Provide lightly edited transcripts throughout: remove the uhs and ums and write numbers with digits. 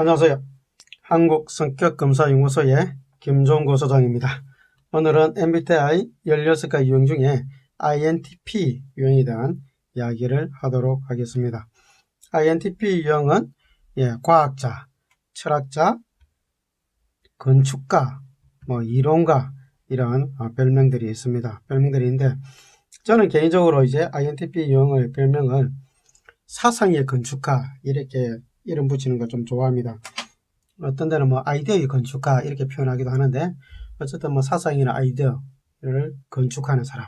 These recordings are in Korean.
안녕하세요. 한국성격검사연구소의 김종고 소장입니다. 오늘은 MBTI 16가지 유형 중에 INTP 유형에 대한 이야기를 하도록 하겠습니다. INTP 유형은 과학자, 철학자, 건축가, 이론가 이런 별명들이 있습니다. 별명들인데 저는 개인적으로 이제 INTP 유형의 별명을 사상의 건축가 이렇게 이름 붙이는 걸 좀 좋아합니다. 어떤 데는 아이디어의 건축가 이렇게 표현하기도 하는데 어쨌든 사상이나 아이디어를 건축하는 사람.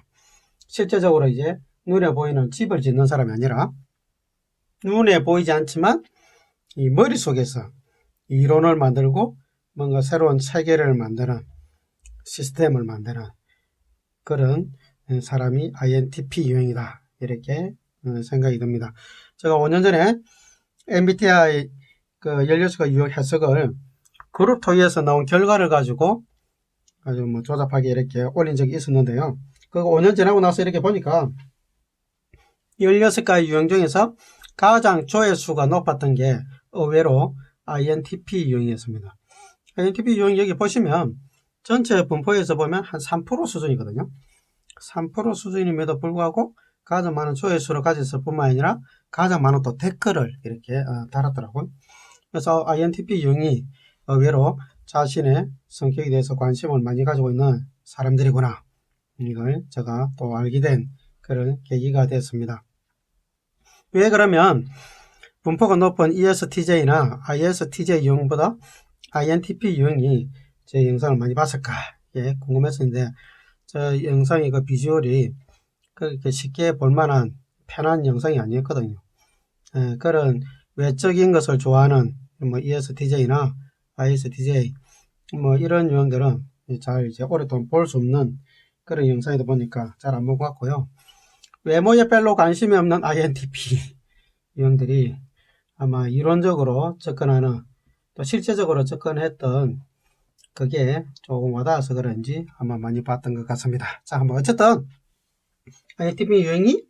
실제적으로 이제 눈에 보이는 집을 짓는 사람이 아니라 눈에 보이지 않지만 이 머릿속에서 이론을 만들고 뭔가 새로운 체계를 만드는 시스템을 만드는 그런 사람이 INTP 유형이다. 이렇게 생각이 듭니다. 제가 5년 전에 MBTI 16가지 유형 해석을 그룹 토의에서 나온 결과를 가지고 아주 조잡하게 이렇게 올린 적이 있었는데요. 그거 5년 지나고 나서 이렇게 보니까 16가지 유형 중에서 가장 조회수가 높았던 게 의외로 INTP 유형이었습니다. INTP 유형 여기 보시면 전체 분포에서 보면 한 3% 수준이거든요. 3% 수준임에도 불구하고 가장 많은 조회수를 가졌을 뿐만 아니라 가장 많은 또 댓글을 이렇게 달았더라고요. 그래서 INTP 유형이 의외로 자신의 성격에 대해서 관심을 많이 가지고 있는 사람들이구나. 이걸 제가 또 알게 된 그런 계기가 됐습니다. 왜 그러면 분포가 높은 ESTJ나 ISTJ 유형보다 INTP 유형이 제 영상을 많이 봤을까? 궁금했었는데 저 영상의 그 비주얼이 그렇게 쉽게 볼만한 편한 영상이 아니었거든요. 그런 외적인 것을 좋아하는 ESTJ나 ISTJ 이런 유형들은 잘 이제 오랫동안 볼 수 없는 그런 영상이다 보니까 잘 안 본 것 같고요. 외모에 별로 관심이 없는 INTP 유형들이 아마 이론적으로 접근하는 또 실제적으로 접근했던 그게 조금 와닿아서 그런지 아마 많이 봤던 것 같습니다. 자, 어쨌든 INTP 유형이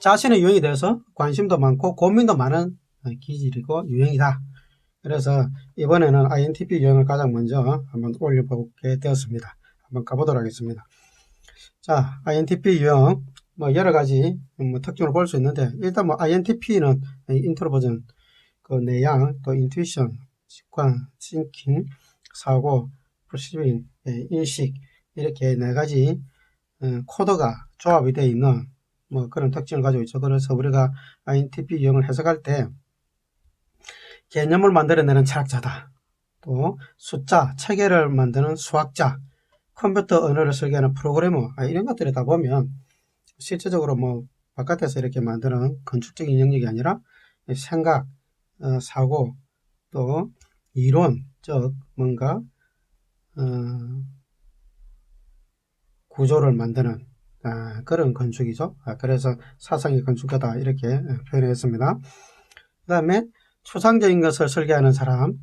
자신의 유형에 대해서 관심도 많고 고민도 많은 기질이고 유형이다. 그래서 이번에는 INTP 유형을 가장 먼저 한번 올려보게 되었습니다. 한번 가보도록 하겠습니다. 자, INTP 유형 여러 가지 특징을 볼 수 있는데 일단 INTP는 인트로버전, 그 내향, 또 인투이션, 직관, 싱킹, 사고, 퍼시빙, 인식 이렇게 네 가지 코드가 조합이 되어 있는 그런 특징을 가지고 있죠. 그래서 우리가 INTP 유형을 해석할 때 개념을 만들어내는 철학자다. 또 숫자, 체계를 만드는 수학자, 컴퓨터 언어를 설계하는 프로그래머 이런 것들을 다 보면 실제적으로 바깥에서 이렇게 만드는 건축적인 영역이 아니라 생각, 사고, 또 이론, 즉 뭔가 구조를 만드는 그런 건축이죠. 그래서 사상의 건축가다 이렇게 표현했습니다. 그 다음에 추상적인 것을 설계하는 사람,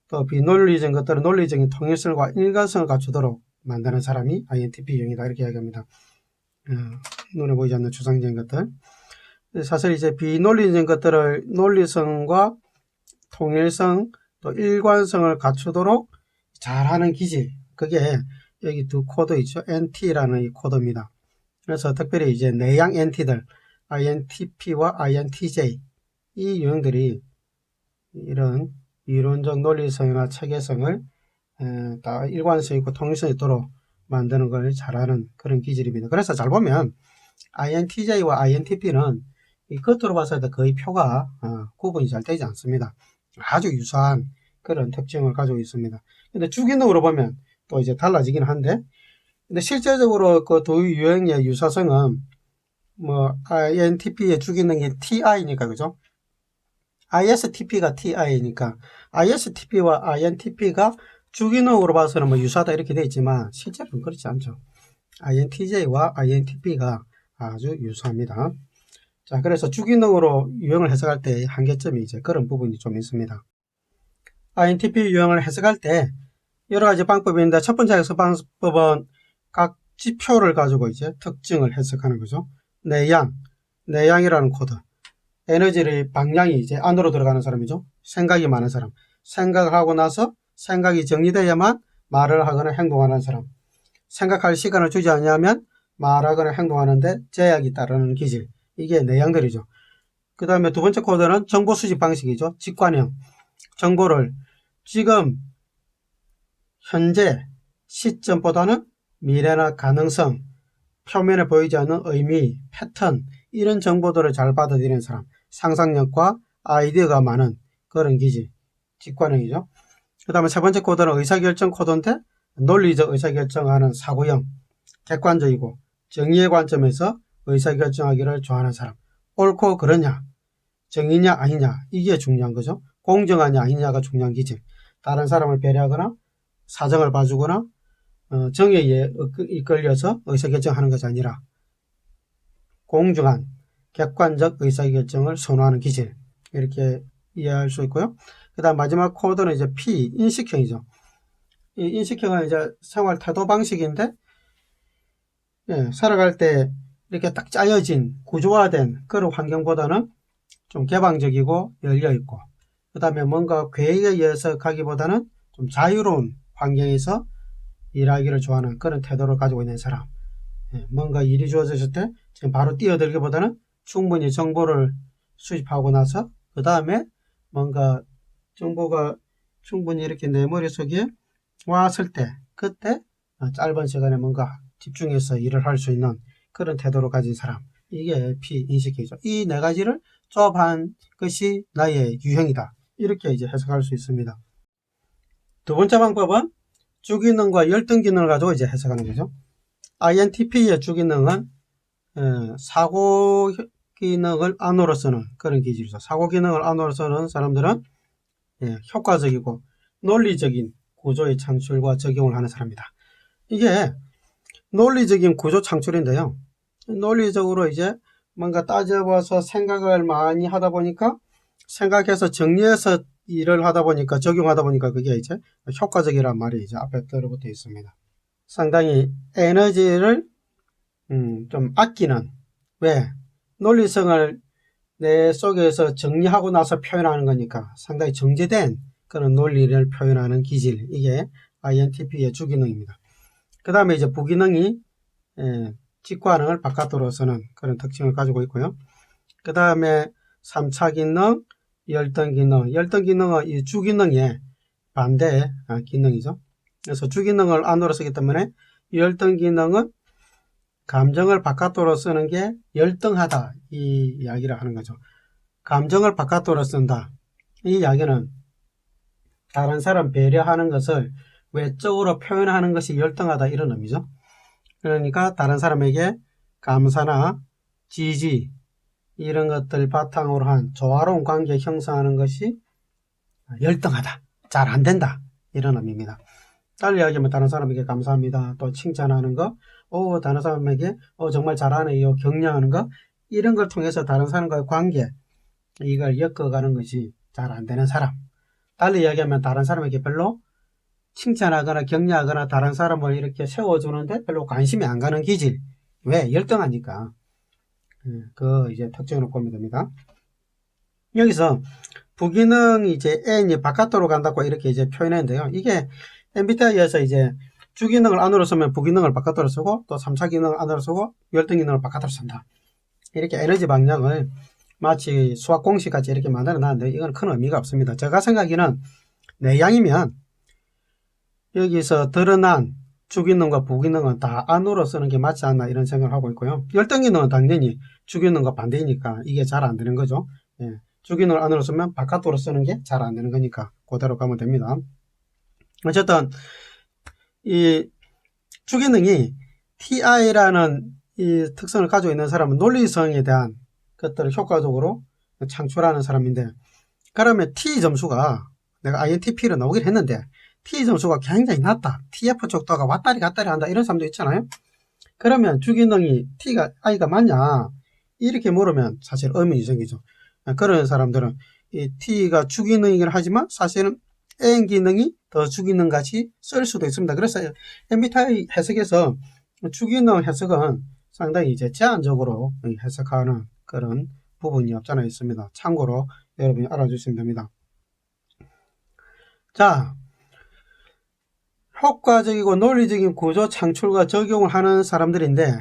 또 비논리적인 것들은 논리적인 통일성과 일관성을 갖추도록 만드는 사람이 INTP 유형이다 이렇게 이야기합니다. 눈에 보이지 않는 추상적인 것들. 사실 이제 비논리적인 것들을 논리성과 통일성, 또 일관성을 갖추도록 잘하는 기질, 그게 여기 두 코드 있죠. NT라는 이 코드입니다. 그래서 특별히 이제 내향 NT들, INTP와 INTJ 이 유형들이 이런 이론적 논리성이나 체계성을 다 일관성 있고 통일성 있도록 만드는 걸 잘하는 그런 기질입니다. 그래서 잘 보면 INTJ와 INTP는 이 겉으로 봤을 때 거의 표가 구분이 잘 되지 않습니다. 아주 유사한 그런 특징을 가지고 있습니다. 근데 주기능으로 보면 또 이제 달라지긴 한데, 근데 실제적으로 그 두 유형의 유사성은 INTP의 주기능이 TI니까 그죠? ISTP가 TI니까 ISTP와 INTP가 주기능으로 봐서는 유사하다 이렇게 되어 있지만 실제로는 그렇지 않죠. INTJ와 INTP가 아주 유사합니다. 자, 그래서 주기능으로 유형을 해석할 때 한계점이 이제 그런 부분이 좀 있습니다. INTP 유형을 해석할 때 여러 가지 방법이 있는데 첫 번째 해석 방법은 각 지표를 가지고 이제 특징을 해석하는 거죠. 내향이라는 코드. 에너지의 방향이 이제 안으로 들어가는 사람이죠. 생각이 많은 사람. 생각을 하고 나서 생각이 정리되어야만 말을 하거나 행동하는 사람. 생각할 시간을 주지 않으면 말하거나 행동하는데 제약이 따르는 기질. 이게 내향들이죠. 그 다음에 두 번째 코드는 정보 수집 방식이죠. 직관형. 정보를 지금 현재 시점보다는 미래나 가능성, 표면에 보이지 않는 의미, 패턴 이런 정보들을 잘 받아들이는 사람. 상상력과 아이디어가 많은 그런 기질. 직관형이죠. 그 다음에 세 번째 코드는 의사결정 코드인데 논리적 의사결정하는 사고형. 객관적이고 정의의 관점에서 의사결정하기를 좋아하는 사람. 옳고 그러냐, 정의냐 아니냐 이게 중요한 거죠. 공정하냐 아니냐가 중요한 기질. 다른 사람을 배려하거나 사정을 봐주거나 정의에 이끌려서 의사결정하는 것이 아니라 공정한 객관적 의사결정을 선호하는 기질. 이렇게 이해할 수 있고요. 그 다음 마지막 코드는 이제 P, 인식형이죠. 이 인식형은 이제 생활 태도 방식인데 살아갈 때 이렇게 딱 짜여진 구조화된 그런 환경보다는 좀 개방적이고 열려있고 그 다음에 뭔가 계획에 의해서 가기보다는 좀 자유로운 환경에서 일하기를 좋아하는 그런 태도를 가지고 있는 사람. 뭔가 일이 주어졌을 때 지금 바로 뛰어들기보다는 충분히 정보를 수집하고 나서 그 다음에 뭔가 정보가 충분히 이렇게 내 머릿속에 왔을 때 그때 짧은 시간에 뭔가 집중해서 일을 할 수 있는 그런 태도를 가진 사람. 이게 P인식이죠. 이 네 가지를 조합한 것이 나의 유형이다. 이렇게 이제 해석할 수 있습니다. 두 번째 방법은 주기능과 열등기능을 가지고 이제 해석하는 거죠. INTP의 주기능은 사고 기능을 안으로 쓰는 그런 기질이죠. 사고 기능을 안으로 쓰는 사람들은 효과적이고 논리적인 구조의 창출과 적용을 하는 사람이다. 이게 논리적인 구조 창출인데요. 논리적으로 이제 뭔가 따져봐서 생각을 많이 하다 보니까 생각해서 정리해서 일을 하다 보니까 적용하다 보니까 그게 이제 효과적이란 말이 이제 앞에 들어붙어 있습니다. 상당히 에너지를 좀 아끼는 왜 논리성을 내 속에서 정리하고 나서 표현하는 거니까 상당히 정제된 그런 논리를 표현하는 기질 이게 INTP의 주기능입니다. 그 다음에 이제 부기능이 직관능을 바깥으로 쓰는 그런 특징을 가지고 있고요. 그 다음에 3차 기능, 열등기능. 열등기능은 이 주기능의 반대 기능이죠. 그래서 주기능을 안으로 쓰기 때문에 열등기능은 감정을 바깥으로 쓰는 게 열등하다 이 이야기를 하는 거죠. 감정을 바깥으로 쓴다. 이 이야기는 다른 사람 배려하는 것을 외적으로 표현하는 것이 열등하다 이런 의미죠. 그러니까 다른 사람에게 감사나 지지 이런 것들 바탕으로 한 조화로운 관계 형성하는 것이 열등하다. 잘 안된다. 이런 의미입니다. 달리 이야기하면 다른 사람에게 감사합니다. 또 칭찬하는 거, 다른 사람에게 정말 잘하네요. 격려하는 거 이런 걸 통해서 다른 사람과의 관계 이걸 엮어가는 것이 잘 안되는 사람. 달리 이야기하면 다른 사람에게 별로 칭찬하거나 격려하거나 다른 사람을 이렇게 세워주는데 별로 관심이 안 가는 기질. 왜? 열등하니까. 그 이제 특징으로 보면 됩니다. 여기서 부기능이 이제 N이 바깥으로 간다고 이렇게 이제 표현했는데요. 이게 MBTI에서 이제 주기능을 안으로 쓰면 부기능을 바깥으로 쓰고 또 3차 기능을 안으로 쓰고 열등기능을 바깥으로 쓴다. 이렇게 에너지 방향을 마치 수학 공식 같이 이렇게 만들어 놨는데 이건 큰 의미가 없습니다. 제가 생각에는 내향이면 여기서 드러난 주기능과 부기능은 다 안으로 쓰는 게 맞지 않나 이런 생각을 하고 있고요. 열등기능은 당연히 주기능과 반대이니까 이게 잘 안 되는 거죠. 주기능을 안으로 쓰면 바깥으로 쓰는 게 잘 안 되는 거니까 그대로 가면 됩니다. 어쨌든 이 주기능이 TI라는 이 특성을 가지고 있는 사람은 논리성에 대한 것들을 효과적으로 창출하는 사람인데 그러면 T 점수가 내가 INTP로 나오긴 했는데 T 점수가 굉장히 낮다. TF 족도가 왔다리 갔다리 한다. 이런 사람도 있잖아요. 그러면 주기능이 I가 맞냐? 이렇게 물으면 사실 의문이 생기죠. 그런 사람들은 이 T가 주기능이긴 하지만 사실은 N 기능이 더 주기능 같이 쓸 수도 있습니다. 그래서 MBTI 해석에서 주기능 해석은 상당히 이제 제한적으로 해석하는 그런 부분이 없잖아 있습니다. 참고로 여러분이 알아주시면 됩니다. 자, 효과적이고 논리적인 구조 창출과 적용을 하는 사람들인데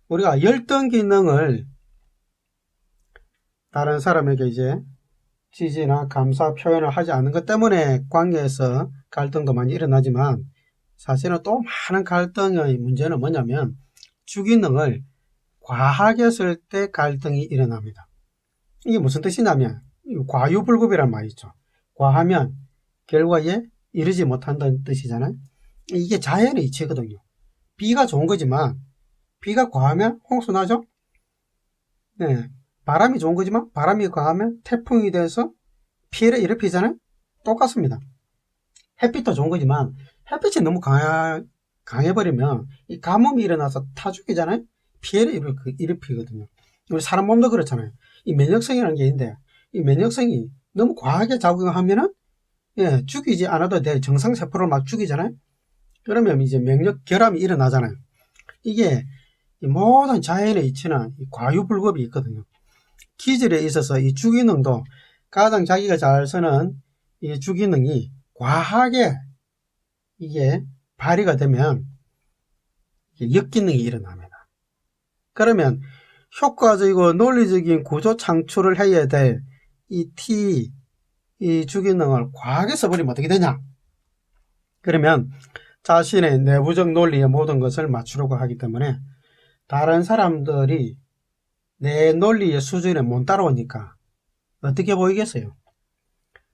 우리가 열등 기능을 다른 사람에게 이제 지지나 감사 표현을 하지 않는 것 때문에 관계에서 갈등도 많이 일어나지만 사실은 또 많은 갈등의 문제는 뭐냐면 주기능을 과하게 쓸 때 갈등이 일어납니다. 이게 무슨 뜻이냐면 과유불급이란 말이 있죠. 과하면 결과에 이르지 못한다는 뜻이잖아요. 이게 자연의 이치거든요. 비가 좋은 거지만 비가 과하면 홍수 나죠. 네, 바람이 좋은 거지만 바람이 과하면 태풍이 돼서 피해를 일으키잖아요. 똑같습니다. 햇빛도 좋은 거지만 햇빛이 너무 강해버리면 이 가뭄이 일어나서 타 죽이잖아요. 피해를 일으키거든요. 우리 사람 몸도 그렇잖아요. 이 면역성이라는 게 있는데 이 면역성이 너무 과하게 작용하면은 죽이지 않아도 돼. 정상세포를 막 죽이잖아요. 그러면 이제 면역 결함이 일어나잖아요. 이게 모든 자연의 이치는 과유불급이 있거든요. 기질에 있어서 이 주기능도 가장 자기가 잘 쓰는 이 주기능이 과하게 이게 발휘가 되면 역기능이 일어납니다. 그러면 효과적이고 논리적인 구조 창출을 해야 될 이 주기능을 과하게 써버리면 어떻게 되냐? 그러면 자신의 내부적 논리의 모든 것을 맞추려고 하기 때문에 다른 사람들이 내 논리의 수준에 못 따라오니까 어떻게 보이겠어요?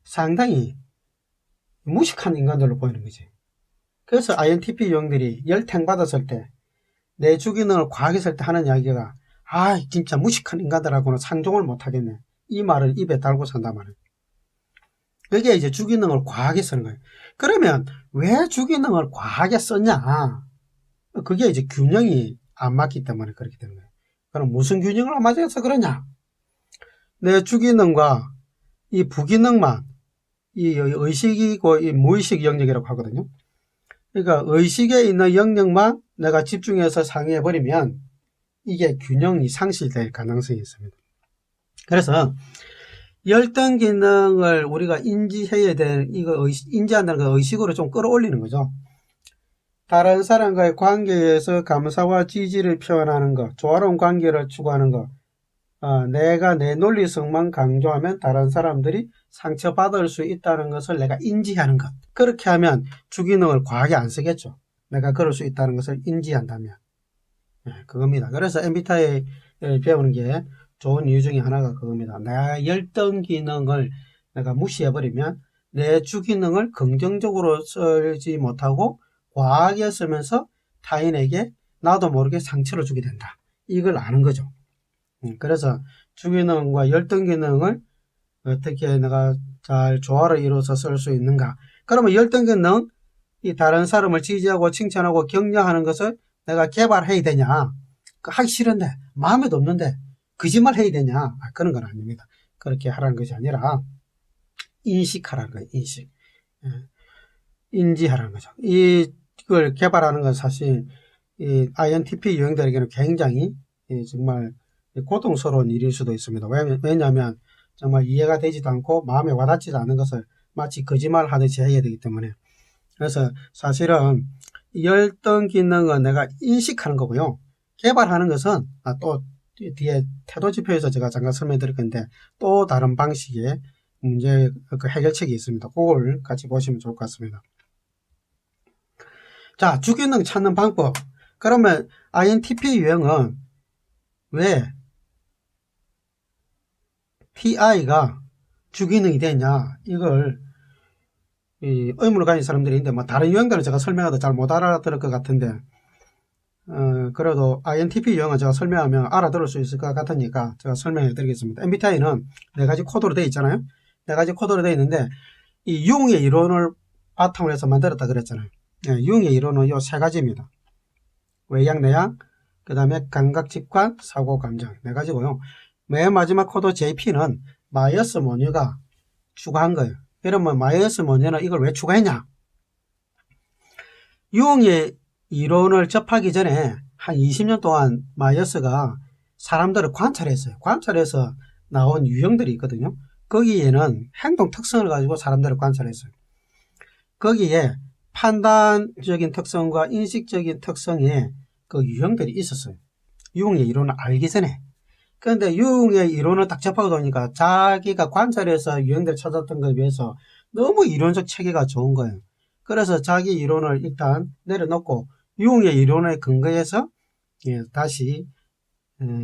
상당히 무식한 인간들로 보이는 거지. 그래서 INTP 유형들이 열탱 받았을 때 내 주기능을 과하게 쓸 때 하는 이야기가 진짜 무식한 인간들하고는 상종을 못하겠네. 이 말을 입에 달고 산단 말이에요. 그게 이제 주기능을 과하게 쓰는 거예요. 그러면 왜 주기능을 과하게 썼냐? 그게 이제 균형이 안 맞기 때문에 그렇게 되는 거예요. 그럼 무슨 균형을 안 맞아서 그러냐? 내 주기능과 이 부기능만 이 의식이고 이 무의식 영역이라고 하거든요. 그러니까 의식에 있는 영역만 내가 집중해서 상의해버리면 이게 균형이 상실될 가능성이 있습니다. 그래서 열등 기능을 우리가 인지해야 되는 인지한다는 거 의식으로 좀 끌어올리는 거죠. 다른 사람과의 관계에서 감사와 지지를 표현하는 것, 조화로운 관계를 추구하는 것, 내가 내 논리성만 강조하면 다른 사람들이 상처받을 수 있다는 것을 내가 인지하는 것. 그렇게 하면 주기능을 과하게 안 쓰겠죠. 내가 그럴 수 있다는 것을 인지한다면. 그겁니다. 그래서 MBTI 배우는 게 좋은 이유 중에 하나가 그겁니다. 내 열등 기능을 내가 무시해버리면 내 주기능을 긍정적으로 쓰지 못하고 과하게 쓰면서 타인에게 나도 모르게 상처를 주게 된다. 이걸 아는 거죠. 그래서 주기능과 열등 기능을 어떻게 내가 잘 조화를 이루어서 쓸 수 있는가. 그러면 열등 기능, 이 다른 사람을 지지하고 칭찬하고 격려하는 것을 내가 개발해야 되냐? 하기 싫은데, 마음에도 없는데, 거짓말 해야 되냐? 그런 건 아닙니다. 그렇게 하라는 것이 아니라, 인식하라는 거예요, 인식. 인지하라는 거죠. 이걸 개발하는 건 사실, 이 INTP 유형들에게는 굉장히 정말 고통스러운 일일 수도 있습니다. 왜냐하면 정말 이해가 되지도 않고 마음에 와닿지도 않은 것을 마치 거짓말 하듯이 해야 되기 때문에. 그래서 사실은 열등 기능은 내가 인식하는 거고요. 개발하는 것은 또 뒤에 태도지표에서 제가 잠깐 설명드릴 건데 또 다른 방식의 문제 해결책이 있습니다. 그걸 같이 보시면 좋을 것 같습니다. 자, 주기능 찾는 방법. 그러면 INTP 유형은 왜 TI가 주기능이 되냐? 이걸 의문을 가진 사람들이 있는데 뭐 다른 유형들은 제가 설명해도 잘 못 알아들을 것 같은데 그래도 INTP 유형은 제가 설명하면 알아들을 수 있을 것 같으니까 제가 설명해 드리겠습니다. MBTI는 4가지 코드로 되어 있잖아요. 4가지 코드로 되어 있는데 이 융의 이론을 바탕으로 해서 만들었다 그랬잖아요. 융의 이론은 이 3가지입니다. 외향, 내향, 그 다음에 감각, 직관, 사고, 감정 4가지고요. 맨 마지막 코드 JP는 마이어스 모뉴가 추가한 거예요. 그러면 마이어스 모뉴는 이걸 왜 추가했냐? 융의 이론을 접하기 전에 한 20년 동안 마이어스가 사람들을 관찰했어요. 관찰해서 나온 유형들이 있거든요. 거기에는 행동 특성을 가지고 사람들을 관찰했어요. 거기에 판단적인 특성과 인식적인 특성의 그 유형들이 있었어요. 유형의 이론을 알기 전에. 그런데 유형의 이론을 딱 접하고 보니까 자기가 관찰해서 유형들 찾았던 것에 비해서 너무 이론적 체계가 좋은 거예요. 그래서 자기 이론을 일단 내려놓고 유형의 이론에 근거해서 다시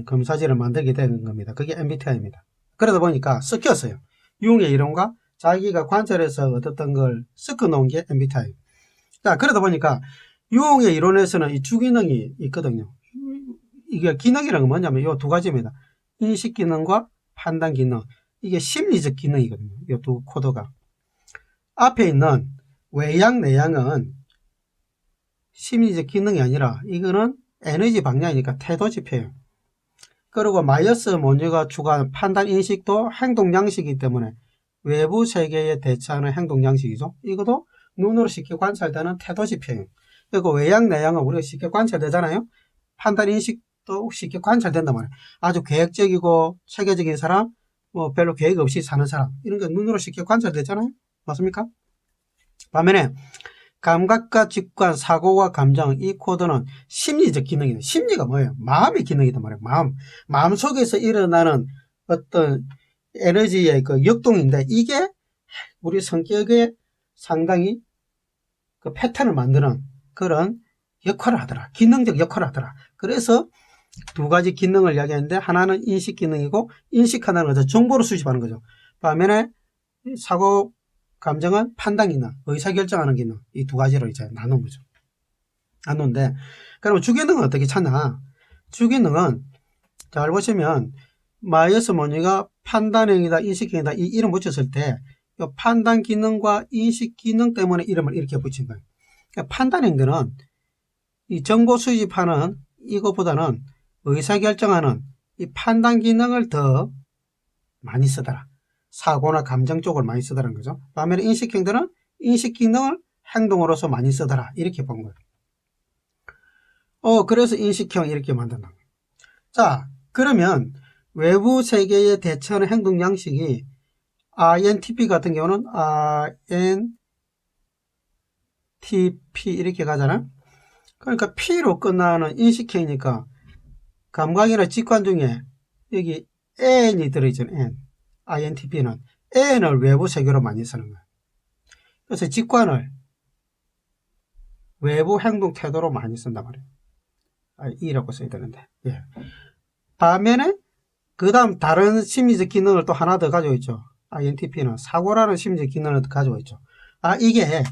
검사지를 만들게 되는 겁니다. 그게 MBTI입니다. 그러다 보니까 섞였어요. 유형의 이론과 자기가 관찰해서 얻었던 걸 섞어 놓은 게 MBTI. 자, 그러다 보니까 유형의 이론에서는 이 주기능이 있거든요. 이게 기능이라는 건 뭐냐면 이 두 가지입니다. 인식 기능과 판단 기능. 이게 심리적 기능이거든요. 이 두 코드가. 앞에 있는 외양, 내양은 심리적 기능이 아니라 이거는 에너지 방향이니까 태도 지표예요. 그리고 마이어스 모니가 추가한 판단 인식도 행동 양식이기 때문에 외부 세계에 대처하는 행동 양식이죠. 이것도 눈으로 쉽게 관찰되는 태도 지표예요. 그리고 외양, 내양은 우리가 쉽게 관찰되잖아요. 판단 인식도 쉽게 관찰된단 말이에요. 아주 계획적이고 체계적인 사람, 뭐 별로 계획 없이 사는 사람, 이런 거 눈으로 쉽게 관찰되잖아요. 맞습니까? 반면에 감각과 직관, 사고와 감정, 이 코드는 심리적 기능이에요. 심리가 뭐예요? 마음의 기능이단 말이에요. 마음 속에서 일어나는 어떤 에너지의 그 역동인데, 이게 우리 성격에 상당히 그 패턴을 만드는 그런 역할을 하더라. 기능적 역할을 하더라. 그래서 두 가지 기능을 이야기하는데, 하나는 인식 기능이고, 인식하는 것은 정보를 수집하는 거죠. 반면에 사고, 감정은 판단 기능, 의사결정하는 기능, 이 두 가지로 이제 나눈 거죠. 나누는데, 그러면 주기능은 어떻게 찾나? 주기능은 잘 보시면 마이어스 모니가 판단형이다, 인식형이다, 이 이름 붙였을 때 이 판단 기능과 인식 기능 때문에 이름을 이렇게 붙인 거예요. 그러니까 판단형들은 이 정보 수집하는 이것보다는 의사결정하는 이 판단 기능을 더 많이 쓰더라. 사고나 감정 쪽을 많이 쓰더라는 거죠. 반면에 인식형들은 인식 기능을 행동으로서 많이 쓰더라. 이렇게 본 거예요. 그래서 인식형 이렇게 만든다. 자, 그러면 외부 세계에 대처하는 행동 양식이 INTP 같은 경우는 INTP 이렇게 가잖아요. 그러니까 P로 끝나는 인식형이니까 감각이나 직관 중에 여기 N이 들어있잖아요. N. INTP는 N을 외부 세계로 많이 쓰는 거예요. 그래서 직관을 외부 행동 태도로 많이 쓴단 말이에요. E라고 써야 되는데. 예. 반면에 그 다음 다른 심리적 기능을 또 하나 더 가지고 있죠. INTP는 사고라는 심리적 기능을 가지고 있죠. 이게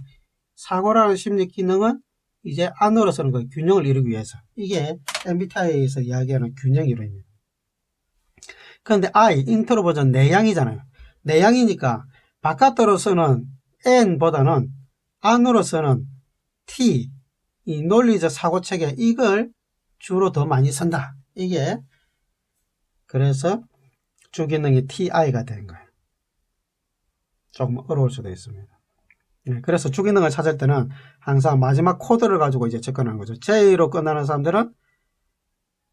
사고라는 심리적 기능은 이제 안으로 쓰는 거예요. 균형을 이루기 위해서. 이게 MBTI에서 이야기하는 균형 이론입니다. 그런데 인트로버전 내양이잖아요. 내양이니까 바깥으로 쓰는 N보다는 안으로 쓰는 T, 이 논리적 사고체계, 이걸 주로 더 많이 쓴다. 이게 그래서 주기능이 TI가 된 거예요. 조금 어려울 수도 있습니다. 그래서 주기능을 찾을 때는 항상 마지막 코드를 가지고 이제 접근하는 거죠. J로 끝나는 사람들은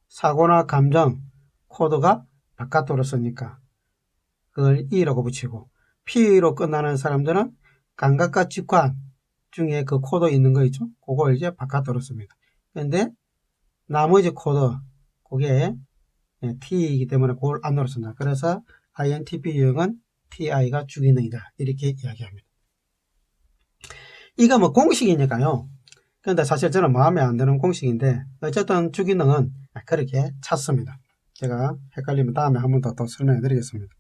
사고나 감정 코드가 바깥으로 쓰니까 그걸 E라고 붙이고, P로 끝나는 사람들은 감각과 직관 중에 그 코드 있는 거 있죠? 그걸 이제 바깥으로 씁니다. 근데 나머지 코드, 그게 T이기 때문에 그걸 안으로 쓴다. 그래서 INTP 유형은 TI가 주기능이다. 이렇게 이야기합니다. 이거 뭐 공식이니까요. 근데 사실 저는 마음에 안 드는 공식인데, 어쨌든 주기능은 그렇게 찾습니다. 제가 헷갈리면 다음에 한 번 더 설명해 드리겠습니다.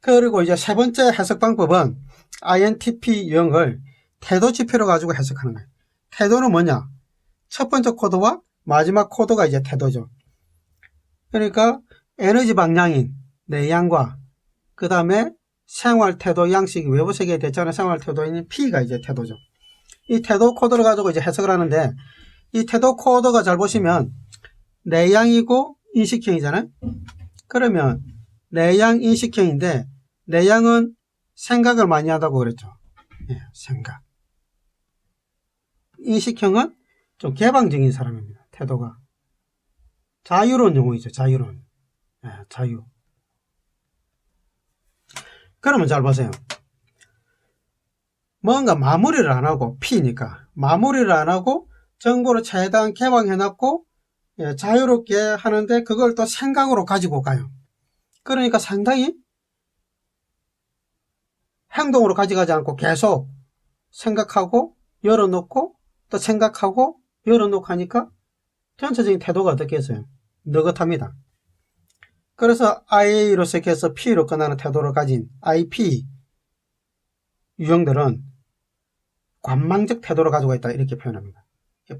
그리고 이제 세 번째 해석 방법은 INTP 유형을 태도 지표로 가지고 해석하는 거예요. 태도는 뭐냐? 첫 번째 코드와 마지막 코드가 이제 태도죠. 그러니까 에너지 방향인 내양과 그 다음에 생활 태도 양식이 외부 세계에 대처하는 생활 태도인 P가 이제 태도죠. 이 태도 코드를 가지고 이제 해석을 하는데, 이 태도 코드가 잘 보시면 내양이고 인식형이잖아요. 그러면 내양 인식형인데, 내양은 생각을 많이 한다고 그랬죠. 생각. 인식형은 좀 개방적인 사람입니다. 태도가. 자유로운 용어이죠. 자유로운. 자유. 그러면 잘 보세요. 뭔가 마무리를 안 하고 P니까 마무리를 안 하고 정보를 최대한 개방해놨고 자유롭게 하는데 그걸 또 생각으로 가지고 가요. 그러니까 상당히 행동으로 가져가지 않고 계속 생각하고 열어놓고 또 생각하고 열어놓고 하니까 전체적인 태도가 어떻겠어요? 느긋합니다. 그래서 IA로 시작해서 P로 끝나는 태도를 가진 IP 유형들은 관망적 태도를 가지고 있다 이렇게 표현합니다.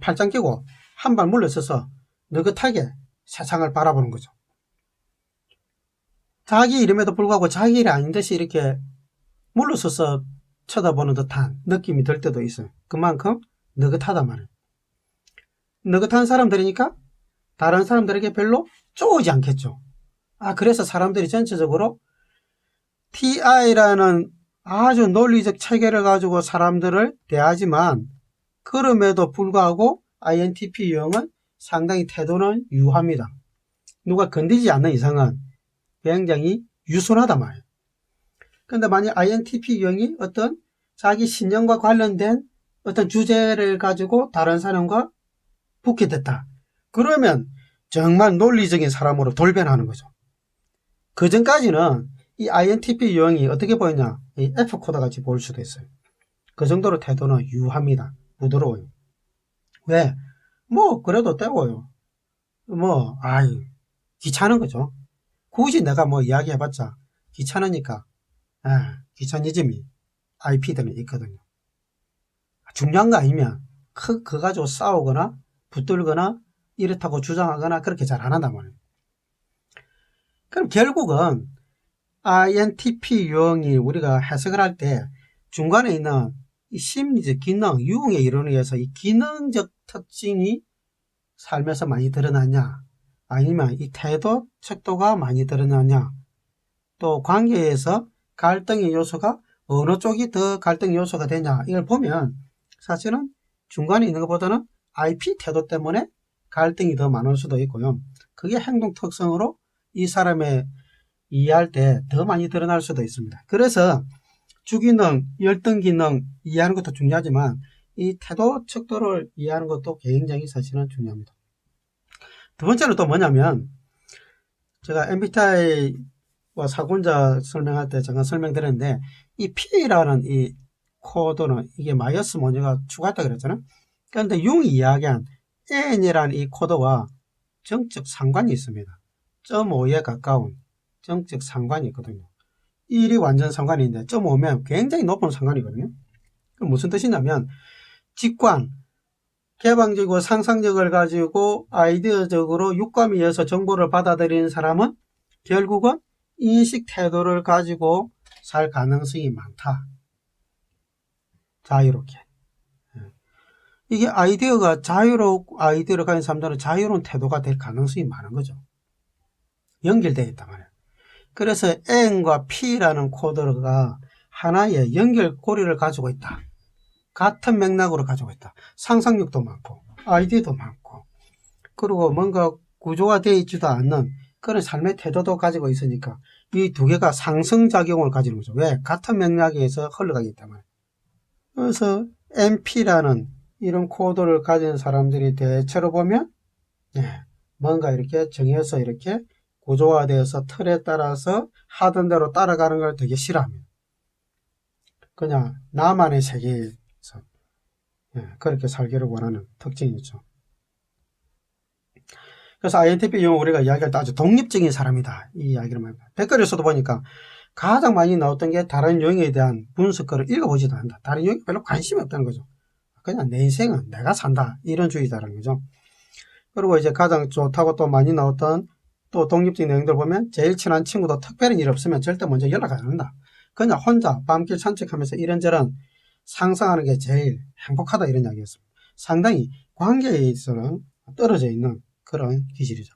팔짱 끼고 한 발 물러서서 느긋하게 세상을 바라보는 거죠. 자기 이름에도 불구하고 자기 일이 아닌 듯이 이렇게 물러서서 쳐다보는 듯한 느낌이 들 때도 있어요. 그만큼 느긋하단 말이에요. 느긋한 사람들이니까 다른 사람들에게 별로 쪼우지 않겠죠. 그래서 사람들이 전체적으로 TI라는 아주 논리적 체계를 가지고 사람들을 대하지만 그럼에도 불구하고 INTP 유형은 상당히 태도는 유합니다. 누가 건드리지 않는 이상은 굉장히 유순하단 말이에요. 근데 만약 INTP 유형이 어떤 자기 신념과 관련된 어떤 주제를 가지고 다른 사람과 붙게 됐다. 그러면 정말 논리적인 사람으로 돌변하는 거죠. 그 전까지는 이 INTP 유형이 어떻게 보이냐? 이 F코드 같이 보일 수도 있어요. 그 정도로 태도는 유합니다. 부드러워요. 왜? 그래도 때워요. 귀찮은 거죠. 굳이 내가 이야기해봤자 귀찮으니까, 귀차니즘이 IP들은 있거든요. 중요한 거 아니면, 그거 가지고 싸우거나, 붙들거나, 이렇다고 주장하거나, 그렇게 잘 안 한단 말이에요. 그럼 결국은, INTP 유형이 우리가 해석을 할 때, 중간에 있는 이 심리적 기능, 유형의 이론에 의해서 이 기능적 특징이 삶에서 많이 드러나냐, 아니면 이 태도, 척도가 많이 드러나냐, 또 관계에서 갈등의 요소가 어느 쪽이 더 갈등의 요소가 되냐, 이걸 보면 사실은 중간에 있는 것보다는 IP 태도 때문에 갈등이 더 많을 수도 있고요. 그게 행동 특성으로 이 사람의 이해할 때 더 많이 드러날 수도 있습니다. 그래서 주기능, 열등기능 이해하는 것도 중요하지만 이 태도, 척도를 이해하는 것도 굉장히 사실은 중요합니다. 두 번째는 또 뭐냐면 제가 MBTI와 사군자 설명할 때 잠깐 설명드렸는데 이 P라는 이 코드는 이게 마이어스 모니가 추가했다 그랬잖아요. 그런데 융이 이야기한 N이라는 이 코드와 정적 상관이 있습니다. 0.5에 가까운 정적 상관이 있거든요. 1이 완전 상관인데 0.5면 굉장히 높은 상관이거든요. 그럼 무슨 뜻이냐면 직관, 개방적이고 상상력을 가지고 아이디어적으로 육감에 의해서 정보를 받아들이는 사람은 결국은 인식 태도를 가지고 살 가능성이 많다. 자유롭게. 이게 아이디어가 아이디어를 가진 사람들은 자유로운 태도가 될 가능성이 많은 거죠. 연결되어 있단 말이에요. 그래서 N과 P라는 코드가 하나의 연결고리를 가지고 있다. 같은 맥락으로 가지고 있다. 상상력도 많고 아이디어도 많고 그리고 뭔가 구조가 되어 있지도 않는 그런 삶의 태도도 가지고 있으니까 이 두 개가 상승작용을 가지는 거죠. 왜? 같은 맥락에서 흘러가기 때문에. 그래서 NP라는 이런 코드를 가진 사람들이 대체로 보면 뭔가 이렇게 정해서 이렇게 구조화되어서 틀에 따라서 하던 대로 따라가는 걸 되게 싫어합니다. 그냥 나만의 세계에서 그렇게 살기를 원하는 특징이 있죠. 그래서 INTP 유형 우리가 이야기할 때 아주 독립적인 사람이다 이 이야기를 많이 해요. 댓글에서도 보니까 가장 많이 나왔던 게 다른 유형에 대한 분석글을 읽어보지도 않는다. 다른 유형이 별로 관심이 없다는 거죠. 그냥 내 인생은 내가 산다 이런 주의자라는 거죠. 그리고 이제 가장 좋다고 또 많이 나왔던 또 독립적인 내용들 보면 제일 친한 친구도 특별한 일 없으면 절대 먼저 연락 안 한다. 그냥 혼자 밤길 산책하면서 이런저런 상상하는 게 제일 행복하다 이런 이야기였습니다. 상당히 관계에 있어서는 떨어져 있는 그런 기질이죠.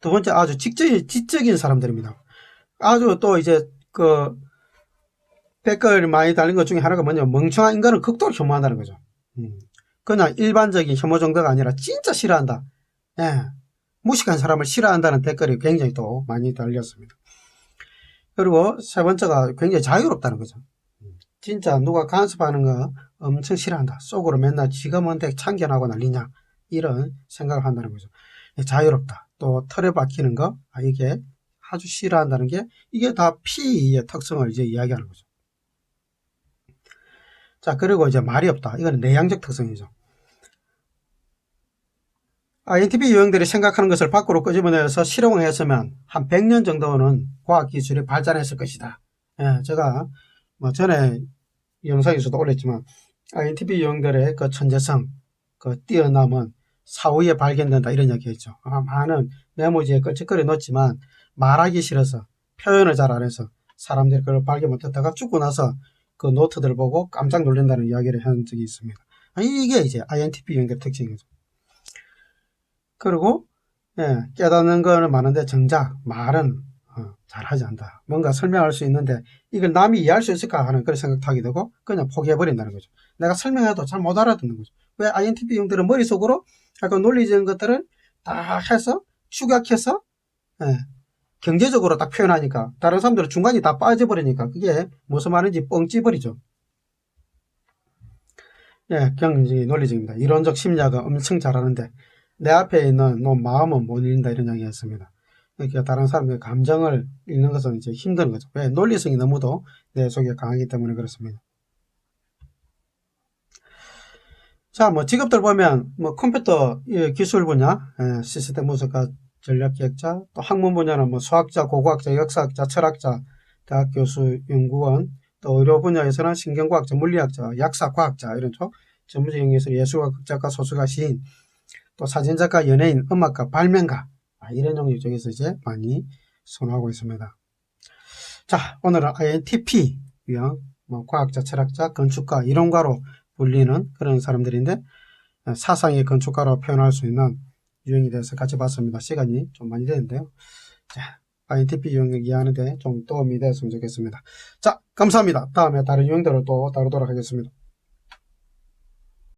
두 번째 아주 지적인 사람들입니다. 아주 또 이제 댓글 많이 달린 것 중에 하나가 뭐냐면 멍청한 인간을 극도로 혐오한다는 거죠. 그냥 일반적인 혐오 정도가 아니라 진짜 싫어한다. 무식한 사람을 싫어한다는 댓글이 굉장히 또 많이 달렸습니다. 그리고 세 번째가 굉장히 자유롭다는 거죠. 진짜 누가 간섭하는 거 엄청 싫어한다. 속으로 맨날 지가 뭔데 참견하고 난리냐. 이런 생각을 한다는 거죠. 자유롭다. 또 틀에 박히는 거, 이게 아주 싫어한다는 게 이게 다 P의 특성을 이제 이야기하는 거죠. 자, 그리고 이제 말이 없다. 이건 내향적 특성이죠. INTP 유형들이 생각하는 것을 밖으로 끄집어내서 실험을 했으면 한 100년 정도는 과학기술이 발전했을 것이다. 예, 제가 뭐 전에 영상에서도 올렸지만 INTP 유형들의 그 천재성, 그 뛰어남은 사후에 발견된다 이런 얘기했죠. 많은 메모지에 끌적거려 놓지만 말하기 싫어서 표현을 잘 안 해서 사람들이 그걸 발견 못했다가 죽고 나서 그 노트들 보고 깜짝 놀란다는 이야기를 한 적이 있습니다. 이게 이제 INTP 유형들의 특징이죠. 그리고 깨닫는 거는 많은데 정작 말은 잘하지 않는다. 뭔가 설명할 수 있는데 이걸 남이 이해할 수 있을까 하는 그런 생각도 하게 되고 그냥 포기해버린다는 거죠. 내가 설명해도 잘 못 알아듣는 거죠. 왜 INTP 형들은 머릿속으로 약간 논리적인 것들을 다 해서 축약해서 경제적으로 딱 표현하니까 다른 사람들은 중간이 다 빠져버리니까 그게 무슨 말인지 뻥 찌버리죠. 경제적인 논리적입니다. 이론적 심리학은 엄청 잘하는데 내 앞에 있는 너 마음은 못 읽는다 이런 이야기였습니다. 그러니까 다른 사람의 감정을 읽는 것은 이제 힘든 거죠. 왜? 논리성이 너무도 내 속에 강하기 때문에 그렇습니다. 자, 뭐 직업들 보면 뭐 컴퓨터 기술 분야, 시스템 분석가, 전략기획자, 또 학문 분야는 뭐 수학자, 고고학자, 역사학자, 철학자, 대학 교수, 연구원, 또 의료 분야에서는 신경과학자, 물리학자, 약사, 과학자 이런 쪽 전문적 영역에서 예술가, 극작가, 소설가, 시인, 또 사진작가, 연예인, 음악가, 발명가 이런 영역 쪽에서 이제 많이 선호하고 있습니다. 자, 오늘은 INTP 유형, 뭐 과학자, 철학자, 건축가, 이론가로 불리는 그런 사람들인데 사상의 건축가로 표현할 수 있는 유형에 대해서 같이 봤습니다. 시간이 좀 많이 되는데요. 자, INTP 유형을 이해하는데 좀 도움이 됐으면 좋겠습니다. 자, 감사합니다. 다음에 다른 유형들을 또 다루도록 하겠습니다.